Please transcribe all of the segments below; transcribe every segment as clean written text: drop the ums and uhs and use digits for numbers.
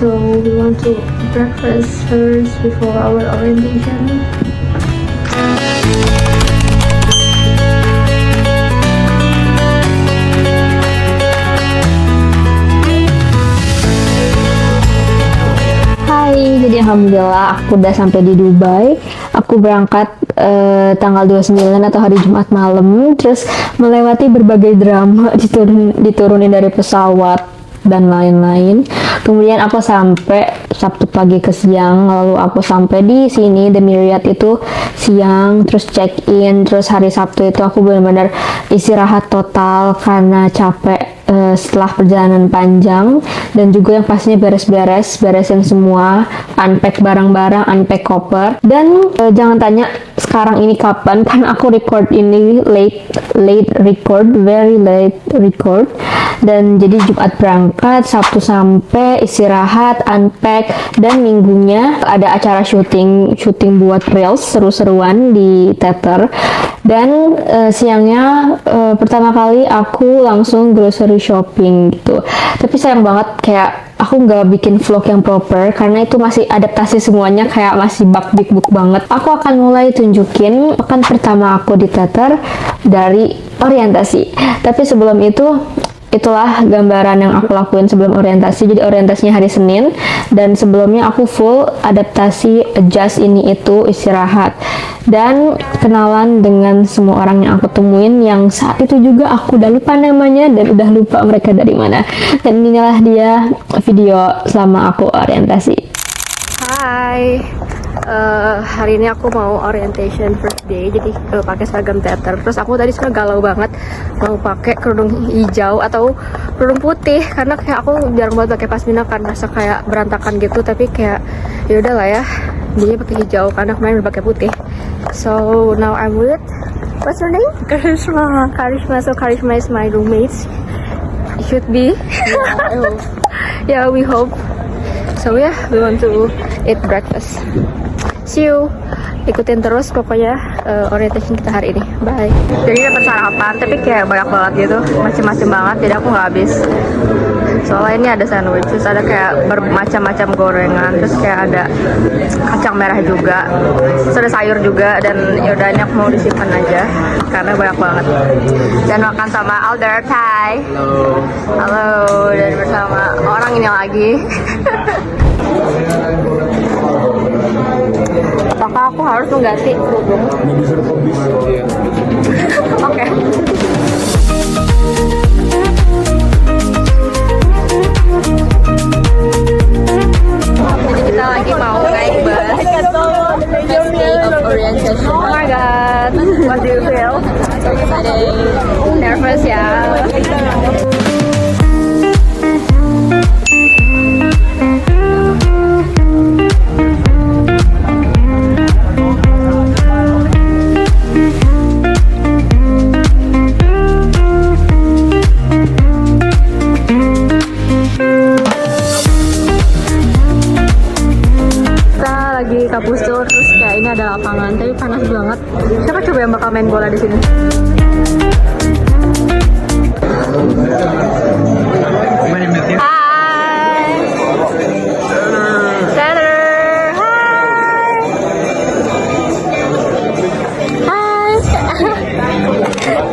So we want to breakfast first before our orientation. Jadi alhamdulillah aku udah sampai di Dubai. Aku berangkat tanggal 29 atau hari Jumat malam, terus melewati berbagai drama, diturunin dari pesawat dan lain-lain. Kemudian aku sampai Sabtu pagi ke siang, lalu aku sampai di sini The Myriad itu siang, terus check in, terus hari Sabtu itu aku benar-benar istirahat total karena capek setelah perjalanan panjang, dan juga yang pastinya beresin semua, unpack barang-barang, unpack koper. Dan jangan tanya sekarang ini kapan, kan aku record ini very late record. Dan jadi Jumat berangkat, Sabtu sampai, istirahat, unpack, dan minggunya ada acara syuting buat Reels seru-seruan di teater. Dan siangnya pertama kali aku langsung grocery shopping gitu. Tapi sayang banget kayak aku nggak bikin vlog yang proper karena itu masih adaptasi semuanya, kayak masih bug banget. Aku akan mulai tunjukin pekan pertama aku di teater dari orientasi. Tapi sebelum itu, itulah gambaran yang aku lakuin sebelum orientasi. Jadi orientasinya hari Senin, dan sebelumnya aku full adaptasi, adjust ini itu, istirahat, dan kenalan dengan semua orang yang aku temuin, yang saat itu juga aku udah lupa namanya dan udah lupa mereka dari mana. Dan inilah dia video selama aku orientasi. Hai, hari ini aku mau orientation first day, jadi pakai seragam teater. Terus aku tadi sebenarnya galau banget mau pakai kerudung hijau atau kerudung putih, karena kayak aku jarang banget pakai pasmina kan, rasa kayak berantakan gitu. Tapi kayak ya udahlah ya, jadi pakai hijau karena kemarin udah pakai putih. So now I'm with, what's your name? Karishma. So Karishma is my roommate. Should be. Yeah, we hope. So yeah, we want to eat breakfast. See you. Ikutin terus pokoknya orientation kita hari ini. Bye. Jadi dapat sarapan, tapi kayak banyak banget gitu, macem-macem banget. Jadi aku nggak habis. Soalnya ini ada sandwich, terus ada kayak bermacam-macam gorengan, terus kayak ada kacang merah juga, terus ada sayur juga. Dan yaudah, ini aku mau disimpan aja karena banyak banget. Dan makan sama Alder, Thai. Halo, dan bersama orang ini lagi. Apakah aku harus mengganti kerudung? Oke. Jadi kita lagi mau naik bus. First day of orientation. Oh my god, what do you feel? So excited. Nervous ya. Kapusur, terus kayak ini ada lapangan, tapi panas banget. Siapa coba yang bakal main bola di sini? Hai, Taylor. Hai.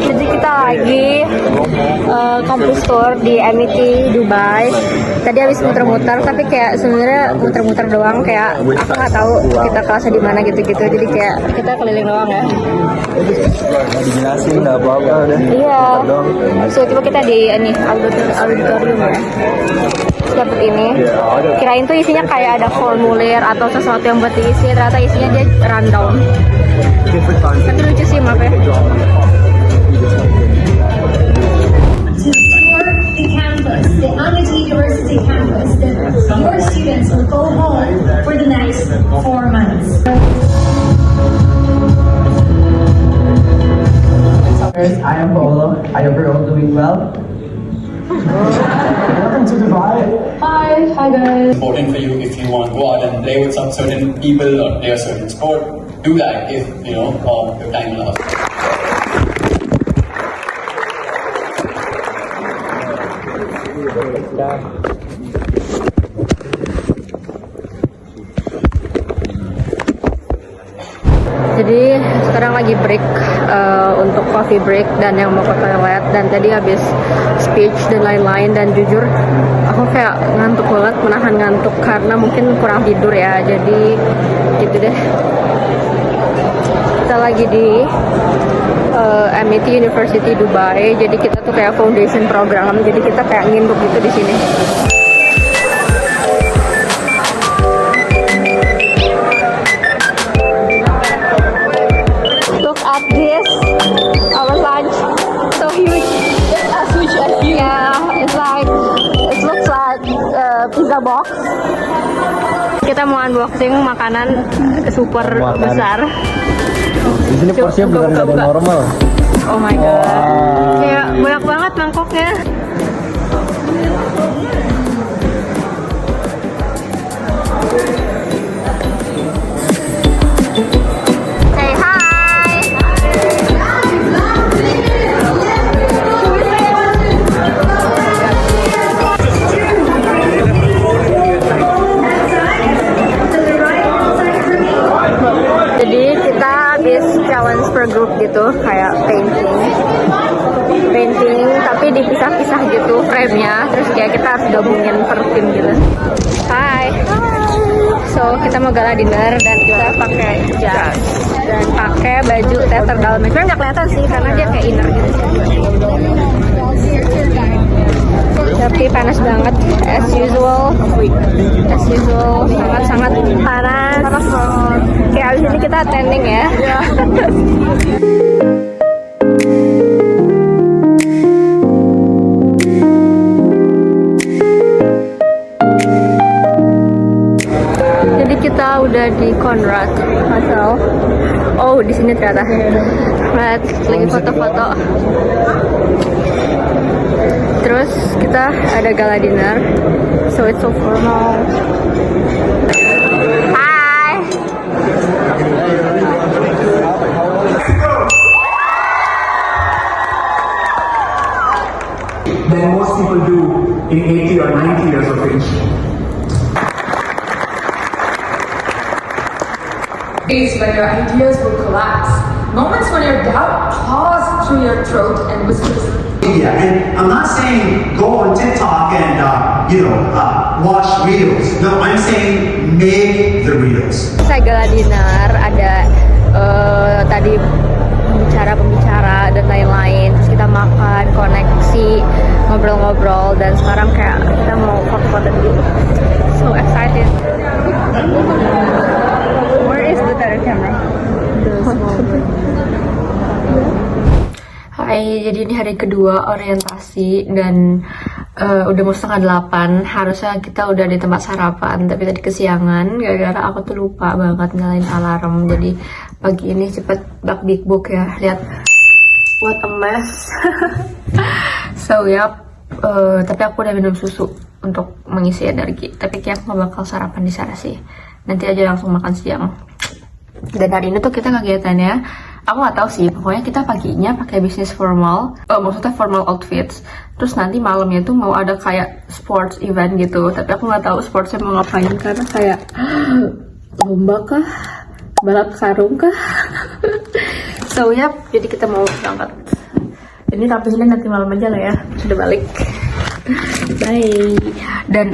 Jadi kita lagi kampus tour di MIT Dubai. Tadi habis muter-muter, tapi kayak sebenarnya muter-muter doang, kayak aku nggak tahu kita kelasnya di mana gitu-gitu. Jadi kayak kita keliling doang ya. Dijelasin nggak apa-apa udah. Iya. So tiba kita di ini auditorium ya. Dapat ini. Kirain tuh isinya kayak ada formulir atau sesuatu yang buat diisi, ternyata isinya dia rundown. Tapi lucu sih, maaf ya. The Amity University campus, your students will go home for the next 4 months. I am Paolo. I hope you're all doing well. Welcome to Dubai. Hi guys. Important for you if you want to go out and play with some certain people or play a certain sport. Do that if your time allows. Jadi sekarang lagi break untuk coffee break dan yang mau ke toilet, dan tadi habis speech dan lain-lain, dan jujur aku kayak ngantuk banget, menahan ngantuk karena mungkin kurang tidur ya, jadi gitu deh. Kita lagi di MIT University Dubai, jadi kita tuh kayak foundation program, jadi kita kayak nginduk gitu di sini. Look at this, our lunch, so huge. It's as huge as you. Yeah, it's like, it looks like pizza box. Kita mau unboxing makanan super besar. Di sini porsinya beneran gak ada yang normal. Oh my god, kayak banyak banget mangkoknya. Say hi. Jadi kita habis challenge per group gitu, kayak painting tapi dipisah-pisah gitu frame-nya, terus kayak kita harus gabungin per tim gitu. Hai. So kita mau gala dinner dan kita pakai jas dan pakai baju teater dalamnya. Sebenarnya nggak kelihatan sih karena dia kayak inner gitu. Tapi panas banget as usual, sangat panas banget. Kayak abis ini kita attending ya. Jadi kita udah di Conrad Hotel. Oh, di sini ternyata. Lihat, lagi foto-foto. Terus kita ada gala dinner, so it's so formal. Hi. Than most people do in 80 or 90 years of age. Days when your ideas will collapse. Moments when your doubt claws through your throat and whispers. Yeah, and I'm not saying go on TikTok and watch reels. No, I'm saying make the reels. Saya gala dinner, ada tadi pembicara dan lain-lain. Terus kita makan, koneksi, ngobrol-ngobrol, dan sekarang kayak kita mau foto-foto gitu. So excited. Where is the better camera? Hai, jadi ini hari kedua orientasi dan udah mau 7:30. Harusnya kita udah di tempat sarapan, tapi tadi kesiangan gara-gara aku tuh lupa banget nyalain alarm. Jadi pagi ini cepet bak big book ya. Lihat, what a mess. So tapi aku udah minum susu untuk mengisi energi. Tapi kayak aku gak bakal sarapan di sana sih. Nanti aja langsung makan siang. Dan hari ini tuh kita kegiatannya, aku nggak tahu sih, pokoknya kita paginya pakai bisnis formal, maksudnya formal outfits. Terus nanti malamnya tuh mau ada kayak sports event gitu, tapi aku nggak tahu sportsnya mau ngapain karena kayak lomba kah, balap karung kah. So jadi kita mau berangkat. Ini tampilnya nanti malam aja lah ya, sudah balik. Bye. Dan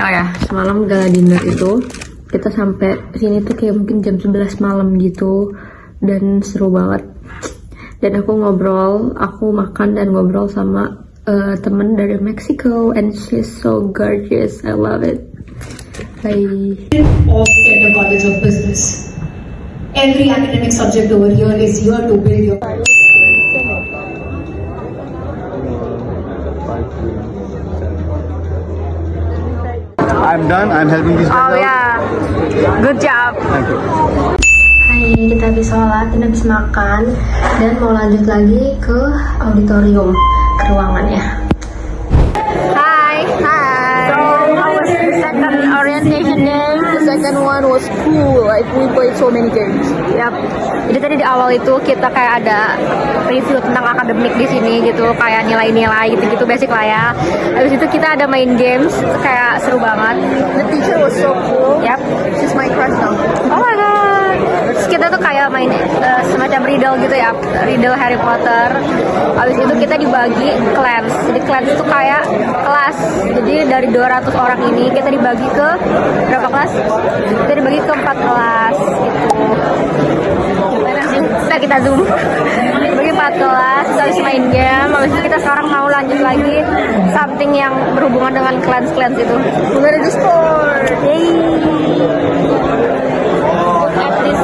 semalam gala dinner itu kita sampai sini tuh kayak mungkin jam 11 malam gitu, dan seru banget. Dan aku makan dan ngobrol sama temen dari Mexico, and she's so gorgeous. I love it. Bye. Of Kenner College of Business. Every academic subject over here is here to build your I'm done. I'm helping these guys out. yeah, good job. Thank you. Hai, kita habis sholat, kita habis makan, dan mau lanjut lagi ke auditorium, ke ruangannya. Hi. So, how was the second orientation day? The second one was cool, like we played so many games. Yap. Jadi tadi di awal itu kita kayak ada review tentang akademik di sini gitu, kayak nilai-nilai gitu-gitu basic lah ya. Habis itu kita ada main games, kayak seru banget. The teacher was so cool. Yap. She's my crush now. Oh my god. kita tuh kayak main semacam riddle gitu ya, riddle Harry Potter. Habis itu kita dibagi clans. Jadi clans itu kayak kelas. Jadi dari 200 orang ini kita dibagi ke berapa kelas? Kita dibagi ke 4 kelas gitu. Gimana sih? Kita zoom. Dibagi 4 kelas, habis main game. Habis itu kita sekarang mau lanjut lagi something yang berhubungan dengan clans itu. We're gonna do sport. Yay! At this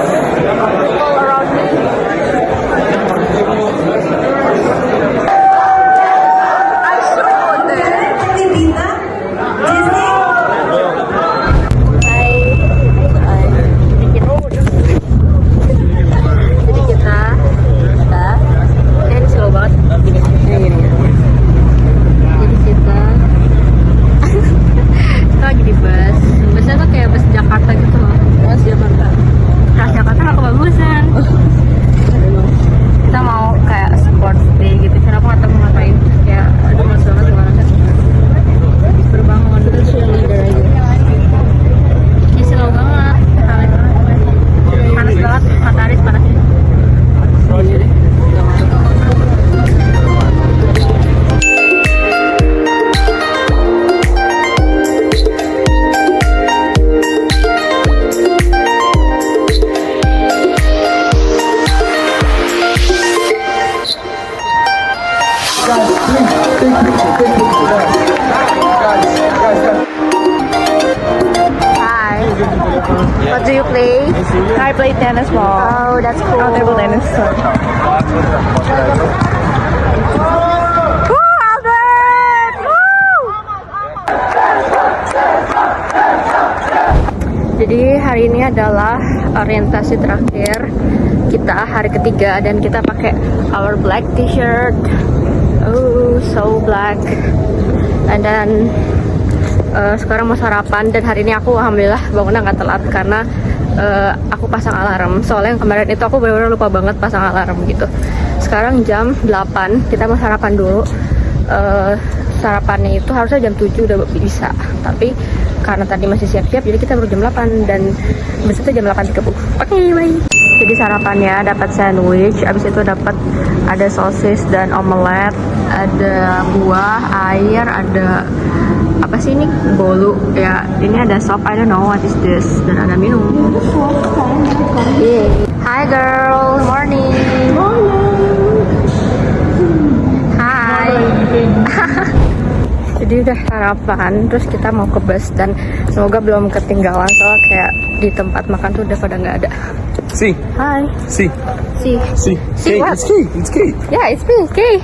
all around me. Hi. What do you play? I play tennis ball. Oh, that's cool. Oh, table tennis. Woo, Albert! Woo! Jadi hari ini adalah orientasi terakhir kita, hari ketiga, dan kita pakai our black t-shirt. Oh, so black. And then sekarang mau sarapan, dan hari ini aku alhamdulillah bangunnya nggak telat karena aku pasang alarm. Soalnya yang kemarin itu aku benar-benar lupa banget pasang alarm gitu. Sekarang jam 8, kita mau sarapan dulu. Sarapannya itu harusnya jam 7 udah bisa, tapi karena tadi masih siap-siap jadi kita baru jam 8 dan besoknya jam 8.30. Oke, bye. Jadi sarapannya dapat sandwich, abis itu dapat ada sosis dan omelet, ada buah, air, ada apa sih ini, bolu ya, ini ada sop, I don't know what is this, dan ada minum. Hi girl, morning. Hi. Jadi udah sarapan, terus kita mau ke bus, dan semoga belum ketinggalan soal kayak di tempat makan tuh udah pada nggak ada. See, Hi. see, See. see. See Kate, what? it's Kate. It's Kate. Yeah, it's me, okay.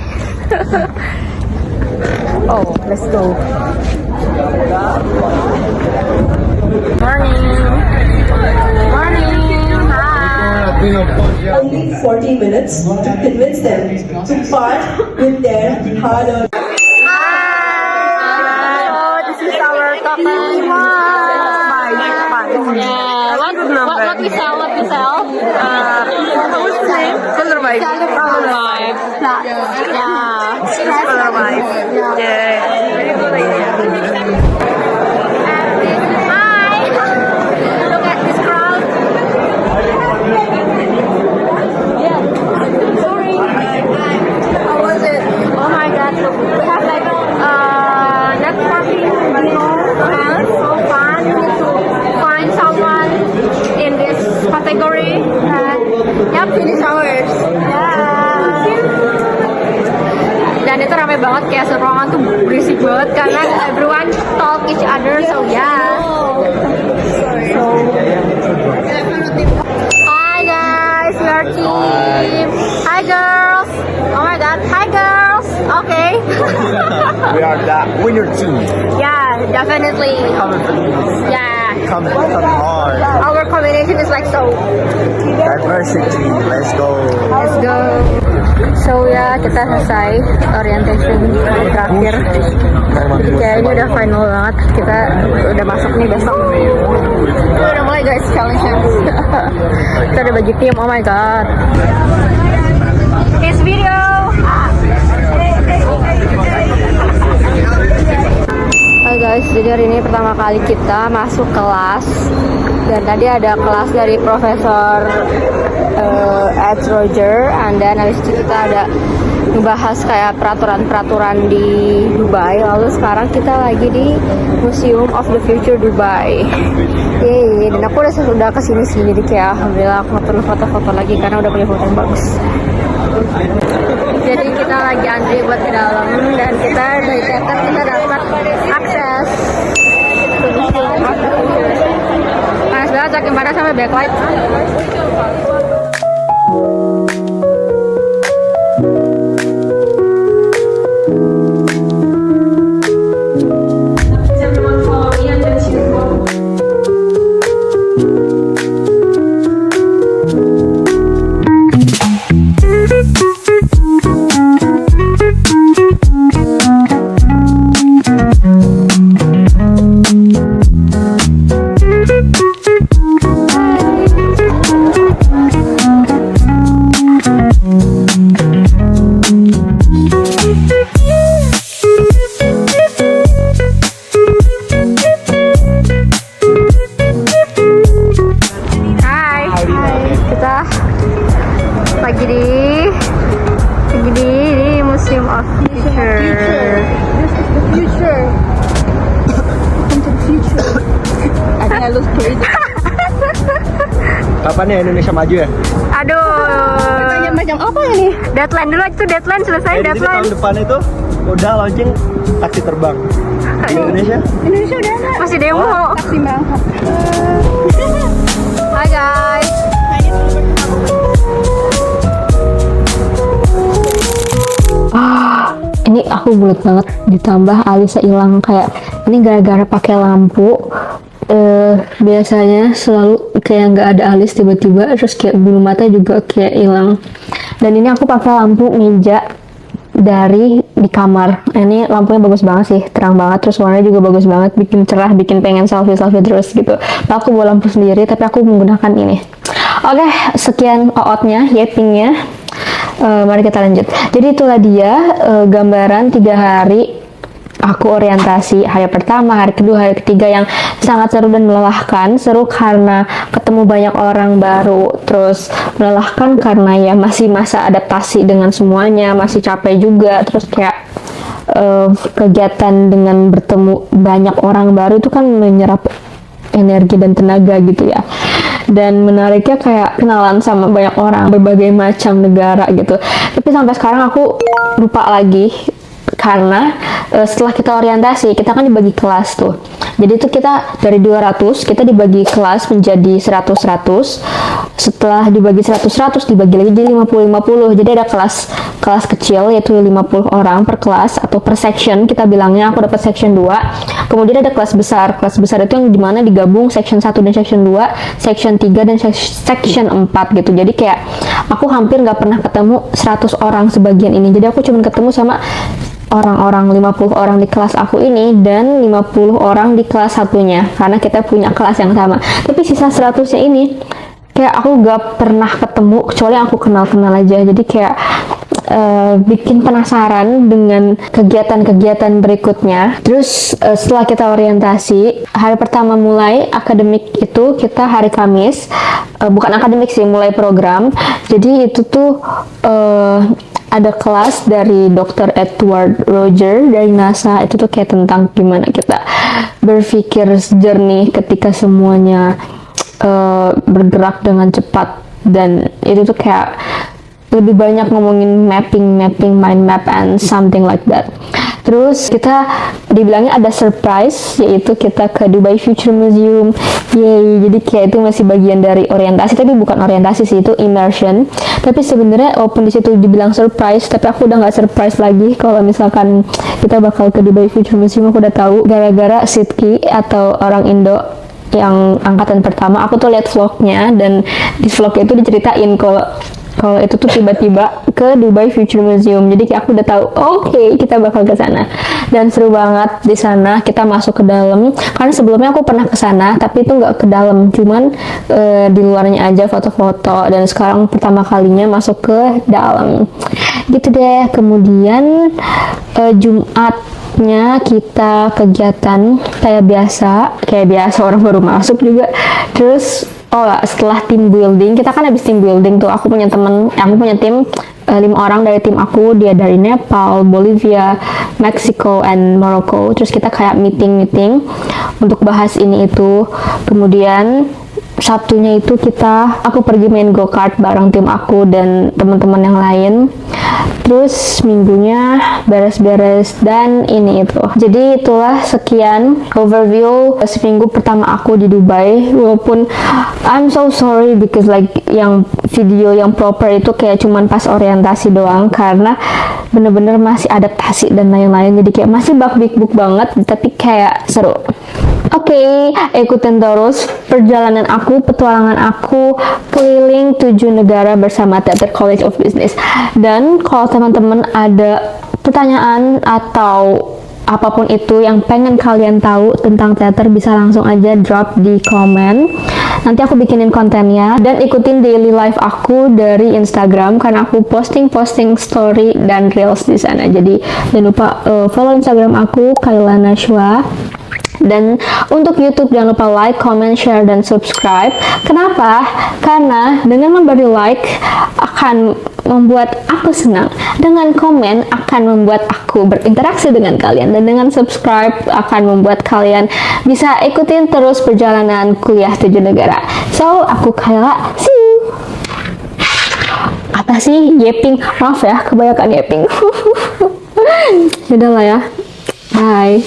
Oh, let's go. Morning. Morning. Hi. Only 40 minutes to convince them to part with their hard-earned. Hi. Oh, this is our company one. Yeah. What we sell? What we sell? What's the name? Color Vibe. Color Vibe. Yeah. Color Vibe. Yeah. Very good idea. Hi. Look at this crowd. Yeah. Sorry. How was it? Oh my God. We have like networking. So fun. You need to find someone in this category. Yep, finish ours. Yeah. Dan itu ramai banget, kayak seruangan tuh berisik banget karena everyone talk each other, so yeah. Hi guys, we are team. Hi girls. Oh my God. Hi girls. Okay. We are the winner team. Yeah, definitely. Yeah. Come hard. Our combination is like so. Diversity. Let's go. Let's go. So ya, kita selesai orientation hari terakhir. Kayaknya udah final banget. Kita udah masuk nih besok. Kita udah mulai guys challenge-nya. Kita ada baju tim. Oh my God. This video. Hi Guys, jadi hari ini pertama kali kita masuk kelas dan tadi ada kelas dari Profesor Ed Roger, and then habis itu kita ada ngebahas kayak peraturan-peraturan di Dubai. Lalu sekarang kita lagi di Museum of the Future Dubai. Yeay, dan aku udah kesini sih, jadi kayak alhamdulillah aku nggak perlu foto-foto lagi karena udah punya foto yang bagus. Jadi kita lagi antri buat ke dalam dan kita dari tiket kita dapat akses ke Museum of the Future. Panas banget, saking panas sampai backlight. Everyone follow me and then choose one. Kita lagi di Museum of Future. Kapan ya Indonesia maju ya? Aduh. Macam apa ini? Deadline dulu itu, deadline selesai, Jadi deadline. tahun depan itu udah launching taksi terbang di Indonesia. Indonesia udah ada. Masih demo. Taksi berangkat. Hai guys. Ini aku bulat banget, ditambah alisnya hilang. Kayak ini gara-gara pakai lampu. Biasanya selalu kayak nggak ada alis, tiba-tiba terus kayak bulu mata juga kayak hilang. Dan ini aku pakai lampu meja dari di kamar. Ini lampunya bagus banget sih, terang banget, terus warnanya juga bagus banget, bikin cerah, bikin pengen selfie terus gitu. Nah, aku bawa lampu sendiri tapi aku menggunakan ini. Oke, sekian outnya, yapingnya. Mari kita lanjut. Jadi itulah dia gambaran 3 hari aku orientasi. Hari pertama, hari kedua, hari ketiga yang sangat seru dan melelahkan. Seru karena ketemu banyak orang baru, terus melelahkan karena ya masih masa adaptasi dengan semuanya, masih capek juga. Terus kayak kegiatan dengan bertemu banyak orang baru itu kan menyerap energi dan tenaga gitu ya. Dan menariknya kayak kenalan sama banyak orang berbagai macam negara gitu. Tapi sampai sekarang aku lupa lagi karena setelah kita orientasi, kita kan dibagi kelas tuh. Jadi itu kita dari 200, kita dibagi kelas menjadi 100-100. Setelah dibagi 100-100, dibagi lagi jadi 50-50. Jadi ada kelas kecil, yaitu 50 orang per kelas atau per section, kita bilangnya. Aku dapat section 2. Kemudian ada kelas besar. Kelas besar itu yang dimana digabung section 1 dan section 2, section 3 dan section 4 gitu. Jadi kayak aku hampir nggak pernah ketemu 100 orang sebagian ini. Jadi aku cuma ketemu sama orang-orang 50 orang di kelas aku ini dan 50 orang di kelas satunya karena kita punya kelas yang sama. Tapi sisa 100-nya ini kayak aku gak pernah ketemu kecuali aku kenal-kenal aja. Jadi kayak bikin penasaran dengan kegiatan-kegiatan berikutnya. Terus setelah kita orientasi, hari pertama mulai akademik itu kita hari Kamis, bukan akademik sih, mulai program. Jadi itu tuh ada kelas dari Dr. Edward Roger dari NASA. Itu tuh kayak tentang gimana kita berpikir jernih ketika semuanya bergerak dengan cepat. Dan itu tuh kayak lebih banyak ngomongin mapping, mind map and something like that. Terus kita dibilangnya ada surprise, yaitu kita ke Dubai Future Museum. Yay, jadi kayak itu masih bagian dari orientasi, tapi bukan orientasi sih, itu immersion. Tapi sebenarnya walaupun di situ dibilang surprise, tapi aku udah nggak surprise lagi kalau misalkan kita bakal ke Dubai Future Museum. Aku udah tahu gara-gara Sidki atau orang Indo yang angkatan pertama. Aku tuh lihat vlognya dan di vlognya itu diceritain kalau itu tuh tiba-tiba ke Dubai Future Museum. Jadi kayak aku udah tahu, oke, kita bakal ke sana. Dan seru banget di sana. Kita masuk ke dalam. Karena sebelumnya aku pernah ke sana, tapi itu nggak ke dalam, cuman di luarnya aja foto-foto. Dan sekarang pertama kalinya masuk ke dalam. Gitu deh. Kemudian Jumat besoknya kita kegiatan kayak biasa orang baru masuk juga. Terus setelah team building, kita kan habis team building tuh, aku punya tim 5 orang dari tim aku, dia dari Nepal, Bolivia, Mexico, and Morocco. Terus kita kayak meeting untuk bahas ini itu. Kemudian Sabtunya itu aku pergi main go-kart bareng tim aku dan teman-teman yang lain. Terus minggunya beres-beres dan ini itu. Jadi itulah sekian overview seminggu pertama aku di Dubai. Walaupun I'm so sorry because yang video yang proper itu kayak cuman pas orientasi doang, karena bener-bener masih adaptasi dan lain-lain. Jadi kayak masih bak-bik-buk banget, tapi kayak seru. Oke, ikutin terus perjalanan aku, petualangan aku keliling 7 negara bersama Theater College of Business. Dan kalau teman-teman ada pertanyaan atau apapun itu yang pengen kalian tahu tentang teater, bisa langsung aja drop di komen. Nanti aku bikinin kontennya, dan ikutin daily life aku dari Instagram karena aku posting story dan reels di sana. Jadi jangan lupa follow Instagram aku Kayla Nashwa. Dan untuk YouTube jangan lupa like, comment, share, dan subscribe. Kenapa? Karena dengan memberi like akan membuat aku senang, dengan komen akan membuat aku berinteraksi dengan kalian, dan dengan subscribe akan membuat kalian bisa ikutin terus perjalanan kuliah 7 negara. So, aku Kayla, see you. Apa sih yeping? Maaf ya, kebanyakan yeping. Yaudah lah ya, bye.